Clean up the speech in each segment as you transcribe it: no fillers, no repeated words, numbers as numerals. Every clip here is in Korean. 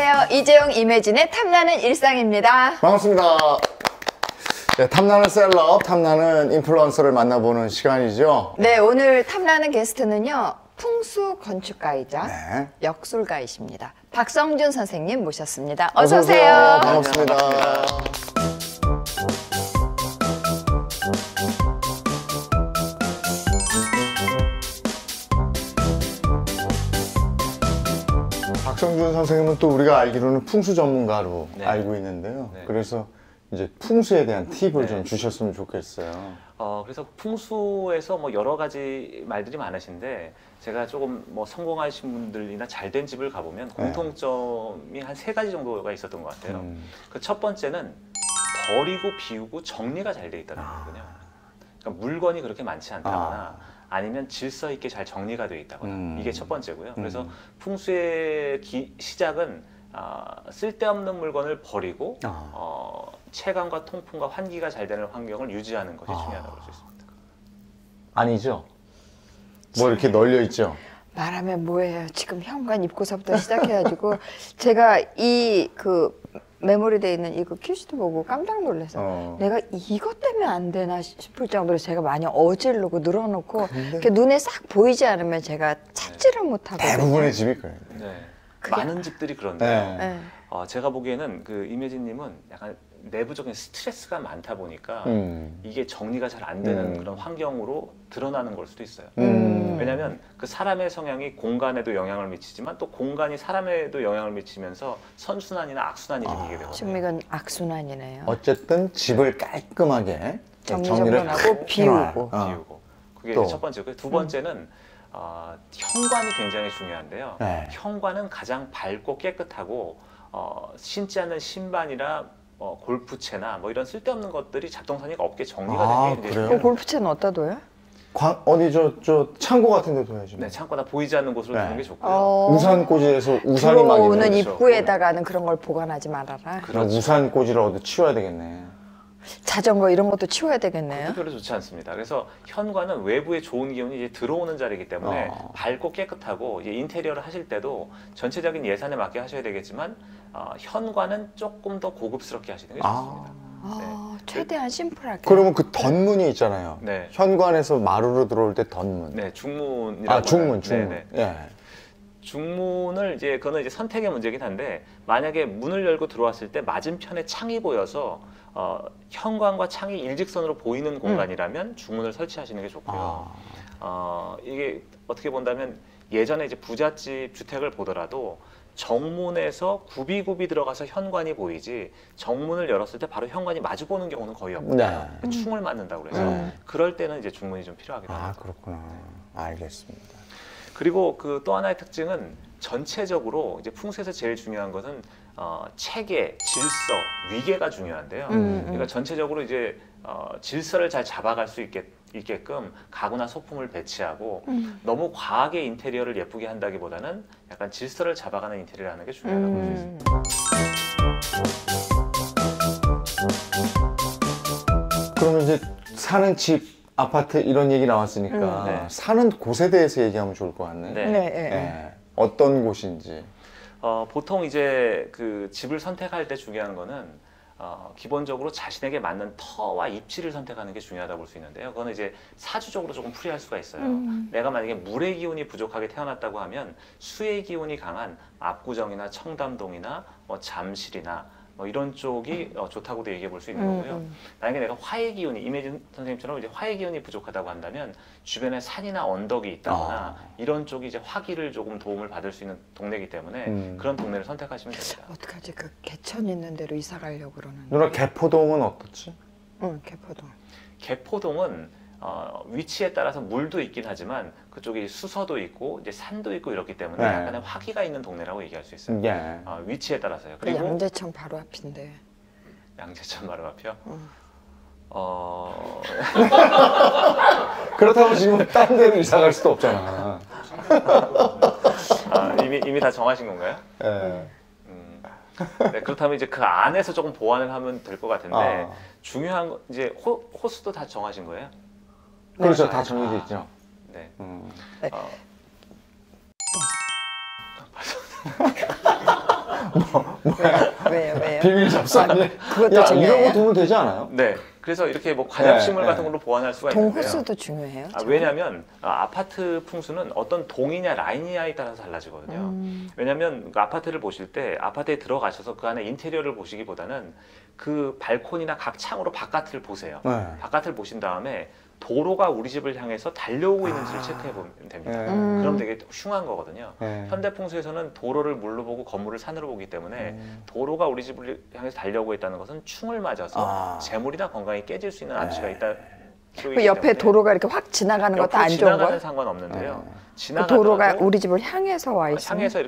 안녕하세요. 이재용 이매진의 탐나는 일상입니다. 반갑습니다. 네, 탐나는 셀럽, 탐나는 인플루언서를 만나보는 시간이죠. 네, 오늘 탐나는 게스트는요. 풍수 건축가이자 네. 역술가이십니다. 박성준 선생님 모셨습니다. 어서 오세요. 반갑습니다. 박성준 선생님은 또 우리가 알기로는 풍수 전문가로 네. 알고 있는데요. 네. 그래서 이제 풍수에 대한 팁을 네. 좀 주셨으면 좋겠어요. 그래서 풍수에서 뭐 여러 가지 말들이 많으신데 제가 조금 뭐 성공하신 분들이나 잘된 집을 가보면 공통점이 한 3가지 정도가 있었던 것 같아요. 그 첫 번째는 버리고 비우고 정리가 잘 돼 있다는 거거든요. 그러니까 물건이 그렇게 많지 않다거나 아니면 질서 있게 잘 정리가 되어 있다거나 이게 첫 번째고요. 그래서 풍수의 시작은 쓸데없는 물건을 버리고 체감과 통풍과 환기가 잘 되는 환경을 유지하는 것이 중요하다고 볼 수 있습니다. 아니죠? 뭐 이렇게 널려 있죠? 말하면 뭐예요? 지금 현관 입구서부터 시작해가지고 제가 이 메모리 돼 있는 이거 퀴즈도 보고 깜짝 놀라서 내가 이것 때문에 안 되나 싶을 정도로 제가 많이 어지르고 늘어놓고 이렇게 눈에 싹 보이지 않으면 제가 찾지를 못하거든요. 대부분의 집이 그래요. 네. 많은 집들이 그런데요. 네. 제가 보기에는 그 이매진님은 약간 내부적인 스트레스가 많다 보니까 이게 정리가 잘 안 되는 그런 환경으로 드러나는 걸 수도 있어요. 왜냐하면 그 사람의 성향이 공간에도 영향을 미치지만 또 공간이 사람에도 영향을 미치면서 선순환이나 악순환이 생기게 되거든요. 지금 이건 악순환이네요. 어쨌든 집을 깔끔하게 정리정돈하고 비우고. 비우고. 그게 첫 번째고요. 두 번째는 현관이 굉장히 중요한데요. 네. 현관은 가장 밝고 깨끗하고 신지 않는 신발이나 골프채나 뭐 이런 쓸데없는 것들이 잡동사니가 없게 정리가 되게 그래요? 골프채는 어디다 둬요? 어디 저 창고 같은 데 둬야지. 네, 창고다 보이지 않는 곳으로 두는 게 좋고요. 우산 꽂이에서 우산이 막 들어오는 있는 입구에다가는 그런 걸 보관하지 말아라. 그렇죠. 우산 꽂이를 어디 치워야 되겠네. 자전거 이런 것도 치워야 되겠네요. 별로 좋지 않습니다. 그래서 현관은 외부의 좋은 기운이 이제 들어오는 자리이기 때문에 밝고 깨끗하고 이제 인테리어를 하실 때도 전체적인 예산에 맞게 하셔야 되겠지만 현관은 조금 더 고급스럽게 하시는 게 좋습니다. 최대한 심플하게. 그러면 그 덧문이 있잖아요. 네. 현관에서 마루로 들어올 때 덧문. 네, 중문이라고. 중문. 네네. 예. 중문을 그거는 이제 선택의 문제긴 한데 만약에 문을 열고 들어왔을 때 맞은편에 창이 보여서 현관과 창이 일직선으로 보이는 공간이라면 중문을 설치하시는 게 좋고요. 이게 어떻게 본다면 예전에 이제 부잣집 주택을 보더라도 정문에서 굽이굽이 들어가서 현관이 보이지 정문을 열었을 때 바로 현관이 마주 보는 경우는 거의 없거든요. 충을 맞는다고 그래서 그럴 때는 이제 중문이 좀 필요하게 됩니다. 그렇구나. 알겠습니다. 그리고 그 또 하나의 특징은 전체적으로 이제 풍수에서 제일 중요한 것은 체계, 질서, 위계가 중요한데요. 그러니까 전체적으로 이제 질서를 잘 잡아갈 수 있게끔 가구나 소품을 배치하고 너무 과하게 인테리어를 예쁘게 한다기보다는 약간 질서를 잡아가는 인테리어를 하는 게 중요하다고 볼 수 있습니다. 그러면 이제 사는 집, 아파트 이런 얘기 나왔으니까 사는 곳에 대해서 얘기하면 좋을 것 같네요. 네. 어떤 곳인지. 보통 이제 그 집을 선택할 때 중요한 거는 기본적으로 자신에게 맞는 터와 입지를 선택하는 게 중요하다고 볼 수 있는데요. 그거는 이제 사주적으로 조금 풀이할 수가 있어요. 내가 만약에 물의 기운이 부족하게 태어났다고 하면 수의 기운이 강한 압구정이나 청담동이나 뭐 잠실이나 뭐 이런 쪽이 좋다고도 얘기해 볼 수 있는 거고요. 만약에 내가 화의 기운이 이매진 선생님처럼 이제 화의 기운이 부족하다고 한다면 주변에 산이나 언덕이 있다거나 이런 쪽이 이제 화기를 조금 도움을 받을 수 있는 동네이기 때문에 그런 동네를 선택하시면 됩니다. 어떡하지? 그 개천 있는 데로 이사 가려고 그러는데. 누나 개포동은 어떻지? 개포동. 개포동은 위치에 따라서 물도 있긴 하지만 그쪽이 수서도 있고 이제 산도 있고 이렇기 때문에 약간의 화기가 있는 동네라고 얘기할 수 있어요. 위치에 따라서요. 그리고 양재천 바로 앞인데. 양재천 바로 앞이요? 그렇다고 지금 다른 데로 이사 갈 수도 없잖아. 이미 다 정하신 건가요? 네, 그렇다면 이제 그 안에서 조금 보완을 하면 될 것 같은데 중요한 거 이제 호수도 다 정하신 거예요? 그렇죠. 다 정해져 있죠. 네. 왜요? 비밀 접수 아니에요? 그것도 야, 중요해요? 이런 거 도움 되지 않아요? 네. 그래서 이렇게 뭐 관약식물 네, 같은 네. 걸로 보완할 수가 있는데요. 동호수도 중요해요. 왜냐하면 아파트 풍수는 어떤 동이냐 라인이냐에 따라서 달라지거든요. 왜냐하면 그 아파트를 보실 때 아파트에 들어가셔서 그 안에 인테리어를 보시기보다는 그 발코니나 각 창으로 바깥을 보세요. 네. 바깥을 보신 다음에 도로가 우리 집을 향해서 달려오고 있는지를 체크해 보면 됩니다. 그럼 되게 흉한 거거든요. 현대 풍수에서는 도로를 물로 보고 건물을 산으로 보기 때문에 도로가 우리 집을 향해서 달려오고 있다는 것은 충을 맞아서 재물이나 건강이 깨질 수 있는 암시가 있다. 그 옆에 도로가 이렇게 확 지나가는 것도 안 좋은 지나가는 거예요? 상관없는데요. 그 도로가 우리 집을 향해서 와 있어요. 향해서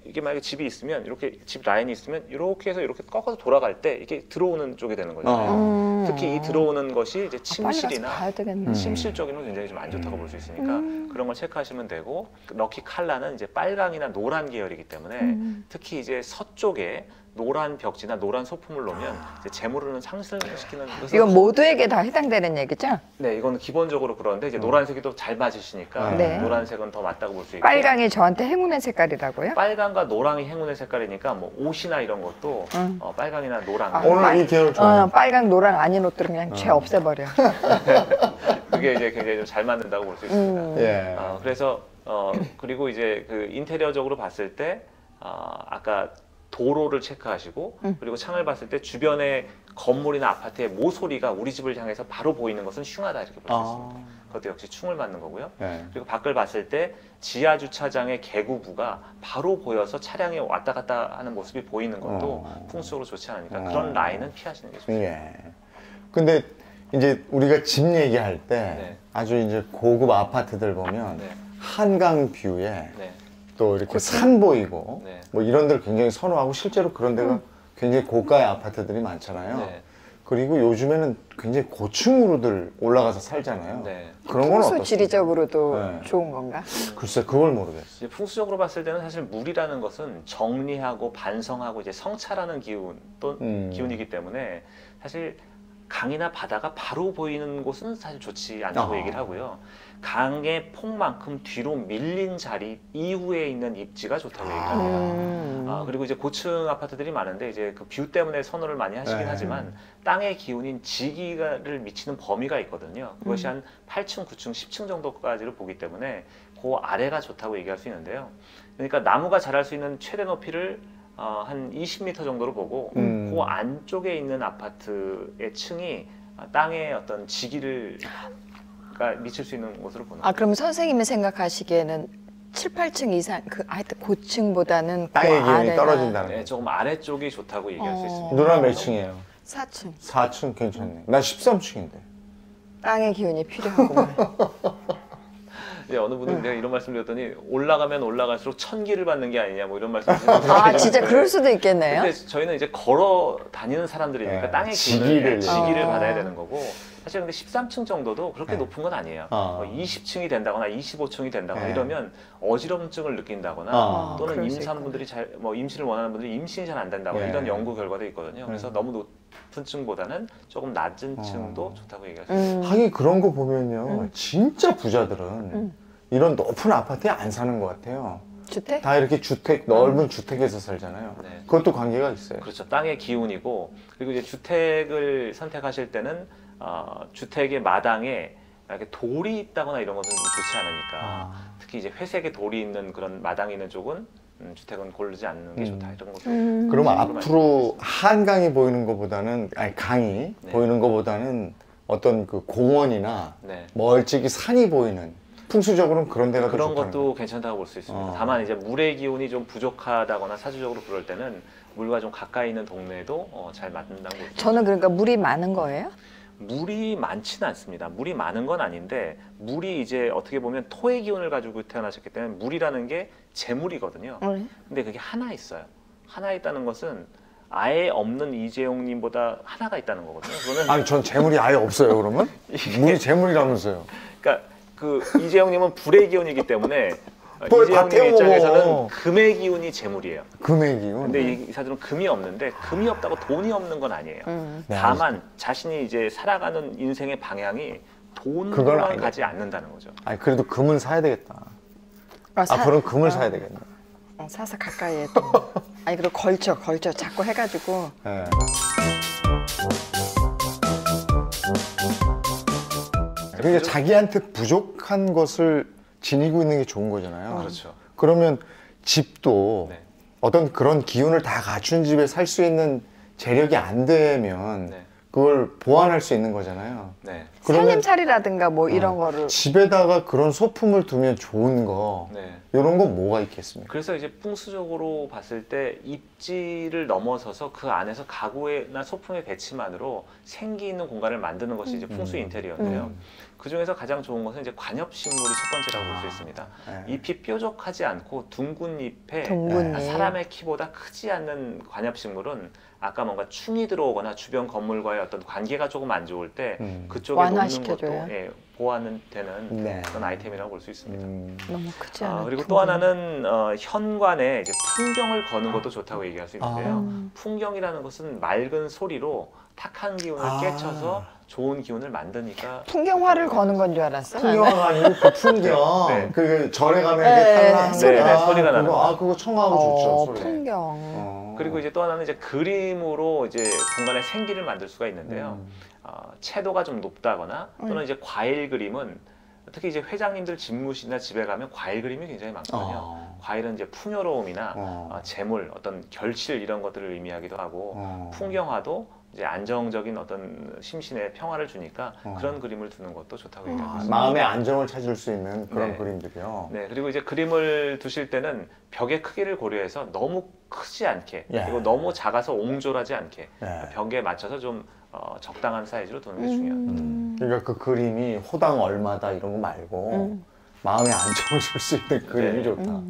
이게 만약에 집이 있으면 이렇게 집 라인이 있으면 이렇게 해서 이렇게 꺾어서 돌아갈 때 이게 들어오는 쪽이 되는 거잖아요. 특히 이 들어오는 것이 이제 침실이나 침실 쪽에는 굉장히 좀 안 좋다고 볼 수 있으니까 그런 걸 체크하시면 되고, 럭키 컬러는 이제 빨강이나 노란 계열이기 때문에 특히 이제 서쪽에 노란 벽지나 노란 소품을 놓으면 이제 재물을 상승시키는. 이건 모두에게 다 해당되는 얘기죠? 네, 이건 기본적으로 그런데 이제 노란색이 또 잘 맞으시니까 네. 노란색은 더 맞다고 볼 수 있고. 빨강이 저한테 행운의 색깔이라고요? 빨강과 노랑이 행운의 색깔이니까 뭐 옷이나 이런 것도 빨강이나 노랑. 오늘 이 계열 좋아요. 빨강, 노랑 아닌 옷들은 그냥 죄 없애버려. 그게 이제 굉장히 좀 잘 맞는다고 볼 수 있습니다. 예. 그래서 그리고 이제 그 인테리어적으로 봤을 때 아까 도로를 체크하시고 그리고 창을 봤을 때 주변의 건물이나 아파트의 모서리가 우리 집을 향해서 바로 보이는 것은 흉하다 이렇게 볼 수 있습니다. 그것도 역시 충을 맞는 거고요. 그리고 밖을 봤을 때 지하 주차장의 개구부가 바로 보여서 차량이 왔다 갔다 하는 모습이 보이는 것도 풍수적으로 좋지 않으니까 그런 라인은 피하시는 게 좋습니다. 예. 근데 이제 우리가 집 얘기할 때 아주 이제 고급 아파트들 보면 한강 뷰에 또 이렇게 산 보이고 뭐 이런 데를 굉장히 선호하고 실제로 그런 데가 굉장히 고가의 아파트들이 많잖아요. 그리고 요즘에는 굉장히 고층으로들 올라가서 살잖아요. 그런 건 어떻습니까? 풍수지리적으로도 좋은 건가? 글쎄 그걸 모르겠어요. 풍수적으로 봤을 때는 사실 물이라는 것은 정리하고 반성하고 이제 성찰하는 기운 또 기운이기 때문에 사실 강이나 바다가 바로 보이는 곳은 사실 좋지 않다고 얘기를 하고요. 강의 폭만큼 뒤로 밀린 자리 이후에 있는 입지가 좋다고 얘기를 합니다. 그리고 이제 고층 아파트들이 많은데 이제 그 뷰 때문에 선호를 많이 하시긴 하지만 땅의 기운인 지기를 미치는 범위가 있거든요. 그것이 한 8층, 9층, 10층 정도까지를 보기 때문에 그 아래가 좋다고 얘기할 수 있는데요. 그러니까 나무가 자랄 수 있는 최대 높이를 한 20m 정도로 보고 그 안쪽에 있는 아파트의 층이 땅의 어떤 지기를 미칠 수 있는 곳으로 보는. 그럼 선생님이 생각하시기에는 7, 8층 이상 하여튼 고층보다는 땅의 그 기운이 아래가 떨어진다는 네, 조금 아래쪽이 좋다고 얘기할 수 있습니다. 누나 몇 층이에요? 4층. 4층 괜찮네. 나 13층인데. 땅의 기운이 필요하구만. 네, 어느 분이 내가 이런 말씀 드렸더니 올라가면 올라갈수록 천기를 받는 게 아니냐 뭐 이런 말씀 하시는데 진짜 그럴 수도 있겠네요. 근데 저희는 이제 걸어 다니는 사람들이니까 땅의 지기를 받아야 되는 거고 사실 근데 13층 정도도 그렇게 높은 건 아니에요. 20층이 된다거나 25층이 된다거나 이러면 어지럼증을 느낀다거나 또는 임산부들이 임신을 원하는 분들이 임신이 잘 안 된다거나 이런 연구 결과도 있거든요. 그래서 너무 높은 층보다는 조금 낮은 층도 좋다고 얘기할 수 있습니다. 하긴 그런 거 보면요. 진짜 부자들은 이런 높은 아파트에 안 사는 것 같아요. 주택? 다 이렇게 넓은 주택에서 살잖아요. 그것도 관계가 있어요. 그렇죠. 땅의 기운이고 그리고 이제 주택을 선택하실 때는 주택의 마당에 이렇게 돌이 있다거나 이런 것은 좋지 않으니까 특히 이제 회색의 돌이 있는 그런 마당이 있는 쪽은 주택은 고르지 않는 게 좋다 이런 것도. 그러면 앞으로 한강이 보이는 것보다는 강이 보이는 것보다는 어떤 그 공원이나 멀찍이 산이 보이는 풍수적으로는 그런 데가 그런 더 좋다는 것도 괜찮다고 볼 수 있습니다. 다만 이제 물의 기운이 좀 부족하다거나 사주적으로 그럴 때는 물과 좀 가까이 있는 동네도 잘 맞는다고 볼 수 있습니다. 저는 그러니까 물이 많은 거예요? 물이 많지는 않습니다. 물이 많은 건 아닌데 물이 이제 어떻게 보면 토의 기운을 가지고 태어나셨기 때문에 물이라는 게 재물이거든요. 근데 그게 하나 있어요. 하나 있다는 것은 아예 없는 이재용님보다 하나가 있다는 거거든요. 그거는 아니 전 재물이 아예 없어요. 그러면 물이 재물이라면서요. 그러니까 그 이재용님은 불의 기운이기 때문에 뭘 이재용님 밭에 입장에서는 먹어. 금의 기운이 재물이에요. 금의 기운. 근데 이 사들은 금이 없는데 금이 없다고 돈이 없는 건 아니에요. 다만 자신이 이제 살아가는 인생의 방향이 돈으로만 가지 않는다는 거죠. 아니 그래도 금은 사야 되겠다. 앞으로는 금을 사야 되겠네. 사서 가까이에 또. 아니 그리고 걸쳐 자꾸 해가지고. 네. 그러니까 자기한테 부족한 것을 지니고 있는 게 좋은 거잖아요. 그렇죠. 그러면 집도 네. 어떤 그런 기운을 다 갖춘 집에 살 수 있는 재력이 안 되면 네. 그걸 보완할 수 있는 거잖아요. 네. 살림살이라든가 뭐 이런 거를. 집에다가 그런 소품을 두면 좋은 거 네. 이런 건 뭐가 있겠습니까? 그래서 이제 풍수적으로 봤을 때 입지를 넘어서서 그 안에서 가구나 소품의 배치만으로 생기 있는 공간을 만드는 것이 이제 풍수 인테리어인데요. 그 중에서 가장 좋은 것은 이제 관엽식물이 첫 번째라고 볼 수 있습니다. 네. 잎이 뾰족하지 않고 둥근 잎에 둥근 잎. 사람의 키보다 크지 않는 관엽식물은 아까 뭔가 충이 들어오거나 주변 건물과의 어떤 관계가 조금 안 좋을 때 그쪽에 놓는 것도 보완은 되는 네. 그런 아이템이라고 볼 수 있습니다. 너무 크지 않아. 그리고 또 하나는 현관에 이제 풍경을 거는 것도 좋다고 얘기할 수 있는데요. 풍경이라는 것은 맑은 소리로 탁한 기운을 깨쳐서 좋은 기운을 만드니까. 풍경화를 거는 건 줄 알았어. 풍경화가 아니고 그 풍경. 네. 그 절에 가면 이렇게 탈락 소리가 나는 거. 그거 청하고 좋죠. 소리. 풍경. 그리고 이제 또 하나는 이제 그림으로 이제 공간에 생기를 만들 수가 있는데요. 채도가 좀 높다거나 또는 이제 과일 그림은 특히 이제 회장님들 집무실이나 집에 가면 과일 그림이 굉장히 많거든요. 과일은 이제 풍요로움이나 재물, 어떤 결실 이런 것들을 의미하기도 하고 풍경화도 이제 안정적인 어떤 심신의 평화를 주니까 그런 그림을 두는 것도 좋다고 얘기합니다. 마음의 안정을 찾을 수 있는 그런 네. 그림들이요. 네, 그리고 이제 그림을 두실 때는 벽의 크기를 고려해서 너무 크지 않게 그리고 너무 작아서 옹졸하지 않게 벽에 맞춰서 좀 적당한 사이즈로 두는 게 중요합니다. 그러니까 그 그림이 호당 얼마다 이런 거 말고 마음의 안정을 줄 수 있는 그림이 좋다.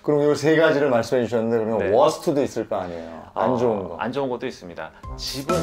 그럼 이 세 가지를 말씀해 주셨는데 그러면 워스트도 있을 거 아니에요? 안 좋은 거. 안 좋은 것도 있습니다. 집은